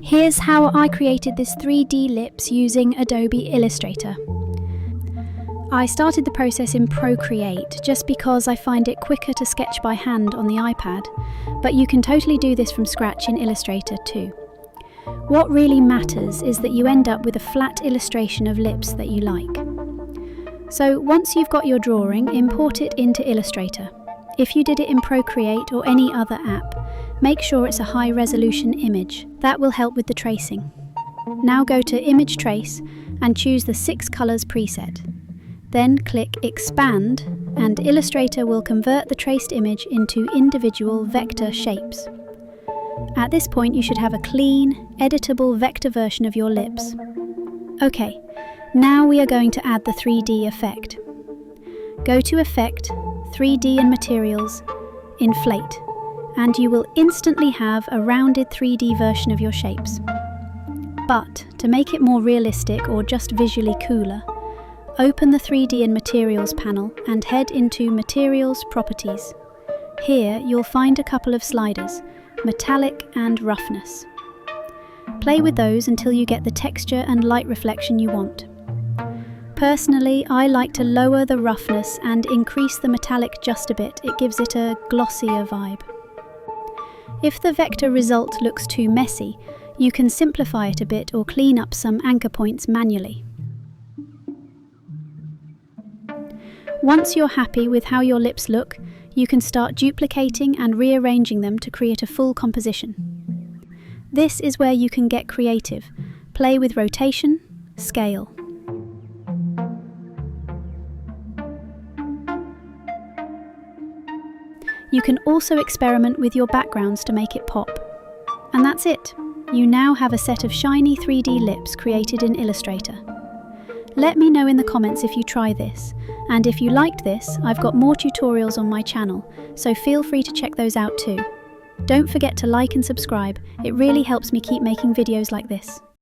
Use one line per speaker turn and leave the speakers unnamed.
Here's how I created this 3D lips using Adobe Illustrator. I started the process in Procreate just because I find it quicker to sketch by hand on the iPad, but you can totally do this from scratch in Illustrator too. What really matters is that you end up with a flat illustration of lips that you like. So once you've got your drawing, import it into Illustrator. If you did it in Procreate or any other app, make sure it's a high-resolution image. That will help with the tracing. Now go to Image Trace and choose the 6 colors preset. Then click Expand and Illustrator will convert the traced image into individual vector shapes. At this point you should have a clean, editable vector version of your lips. Okay, now we are going to add the 3D effect. Go to Effect, 3D and Materials, Inflate, and you will instantly have a rounded 3D version of your shapes. But to make it more realistic or just visually cooler, open the 3D and Materials panel and head into Materials Properties. Here you'll find a couple of sliders, Metallic and Roughness. Play with those until you get the texture and light reflection you want. Personally, I like to lower the roughness and increase the metallic just a bit. It gives it a glossier vibe. If the vector result looks too messy, you can simplify it a bit or clean up some anchor points manually. Once you're happy with how your lips look, you can start duplicating and rearranging them to create a full composition. This is where you can get creative. Play with rotation, scale. You can also experiment with your backgrounds to make it pop. And that's it. You now have a set of shiny 3D lips created in Illustrator. Let me know in the comments if you try this. And if you liked this, I've got more tutorials on my channel, so feel free to check those out too. Don't forget to like and subscribe. It really helps me keep making videos like this.